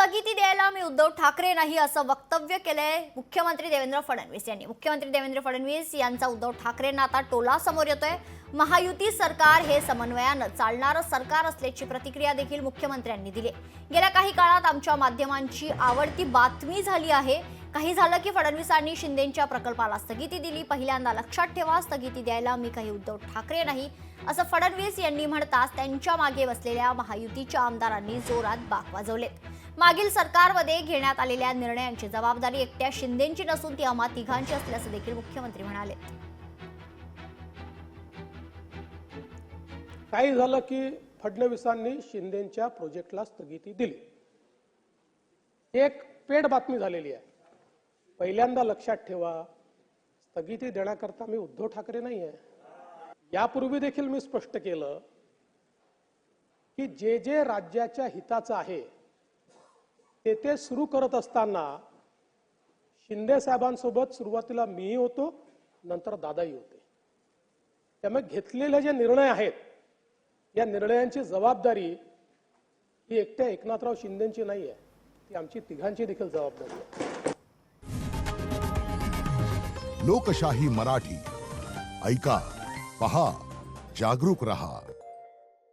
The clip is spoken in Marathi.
स्थगिती द्यायला मी उद्धव ठाकरे नाही असं वक्तव्य केलंय मुख्यमंत्री देवेंद्र फडणवीस यांनी। मुख्यमंत्री देवेंद्र फडणवीस यांचा उद्धव ठाकरेंना आता टोला समोर येतोय। महायुती सरकार हे समन्वयानं चालणारं सरकार असल्याची प्रतिक्रिया देखील मुख्यमंत्र्यांनी दिली। गेल्या काही काळात आमच्या माध्यमांची आवडती बातमी झाली आहे। काही झालं की फडणवीसांनी शिंदेंच्या प्रकल्पाला स्थगिती दिली। पहिल्यांदा लक्षात ठेवा, स्थगिती द्यायला मी काही उद्धव ठाकरे नाही असं फडणवीस यांनी म्हणताच त्यांच्या मागे बसलेल्या महायुतीच्या आमदारांनी जोरात बाक वाजवलेत। मागील सरकारमध्ये घेण्यात आलेल्या निर्णयांची जबाबदारी एकट्या शिंदेंची नसून ती आम्हा तिघांची असल्याचं देखील मुख्यमंत्री म्हणाले। काही झालं की फडणवीसांनी शिंदेंच्या प्रोजेक्टला स्थगिती दिली। एक पेड बातमी झालेली आहे। पहिल्यांदा लक्षात ठेवा, स्थगिती देण्याकरता मी उद्धव ठाकरे नाही आहे। यापूर्वी देखील मी स्पष्ट केलं की जे जे राज्याच्या हिताचं आहे ते सुरू करत असताना शिंदे साहेबांसोबत सुरुवातीला मीही होतो, नंतर दादाही होते। त्यामुळे घेतलेले जे निर्णय आहेत या निर्णयांची जबाबदारी ही एकट्या एकनाथराव शिंदेंची नाही आहे, ती आमची तिघांची देखील जबाबदारी आहे। लोकशाही मराठी ऐका, पहा, जागरूक रहा।